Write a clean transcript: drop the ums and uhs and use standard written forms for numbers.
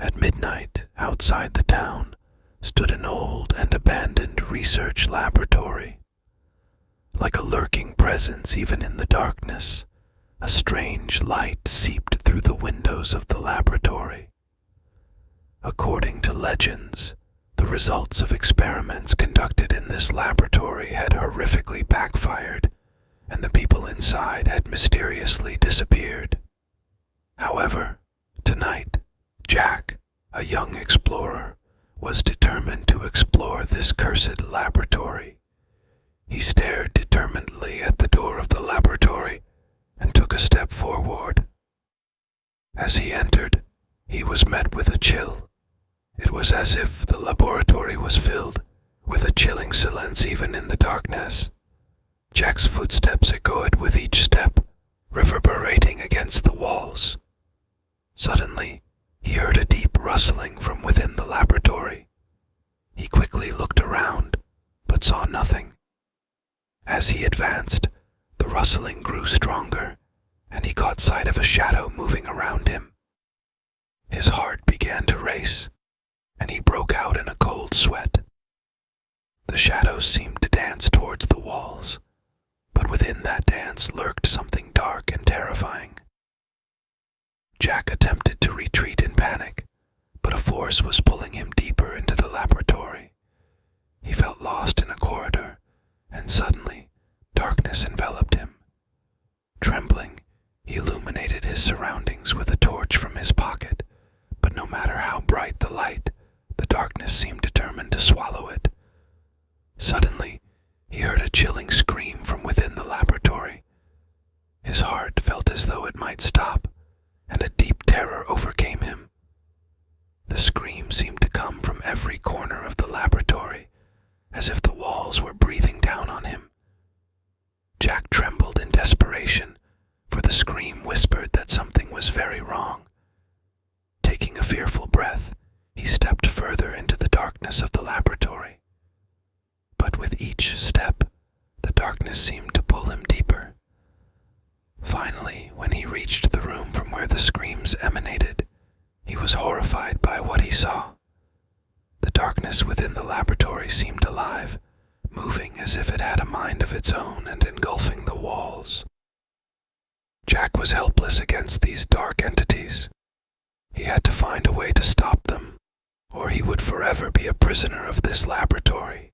At midnight, outside the town, stood an old and abandoned research laboratory. Like a lurking presence even in the darkness, a strange light seeped through the windows of the laboratory. According to legends, the results of experiments conducted in this laboratory had horrifically backfired, and the people inside had mysteriously disappeared. However, tonight, Jack, a young explorer, was determined to explore this cursed laboratory. He stared determinedly at the door of the laboratory and took a step forward. As he entered, he was met with a chill. It was as if the laboratory was filled with a chilling silence even in the darkness. Jack's footsteps echoed with each step, reverberating against the walls. Suddenly, he heard a deep rustling from within the laboratory. He quickly looked around, but saw nothing. As he advanced, the rustling grew stronger, and he caught sight of a shadow moving around him. His heart began to race, and he broke out in a cold sweat. The shadow seemed to dance towards the walls, but within that dance lurked something dark and terrifying. Jack attempted to retreat in panic, but a force was pulling him deeper into the laboratory. He felt lost in a corridor, and suddenly, darkness enveloped him. Trembling, he illuminated his surroundings with a torch from his pocket, but no matter how bright the light, the darkness seemed determined to swallow it. Suddenly, he heard a chilling scream from within the laboratory. His heart felt as though it might stop, and a deep terror overcame him. The scream seemed to come from every corner of the laboratory, as if the walls were breathing down on him. Jack trembled in desperation, for the scream whispered that something was very wrong. Taking a fearful breath, he stepped further into the darkness of the laboratory. But with each step, the darkness seemed to pull him deeper. Finally, when he reached the room from where the screams emanated, he was horrified by what he saw. The darkness within the laboratory seemed alive, moving as if it had a mind of its own and engulfing the walls. Jack was helpless against these dark entities. He had to find a way to stop them, or he would forever be a prisoner of this laboratory.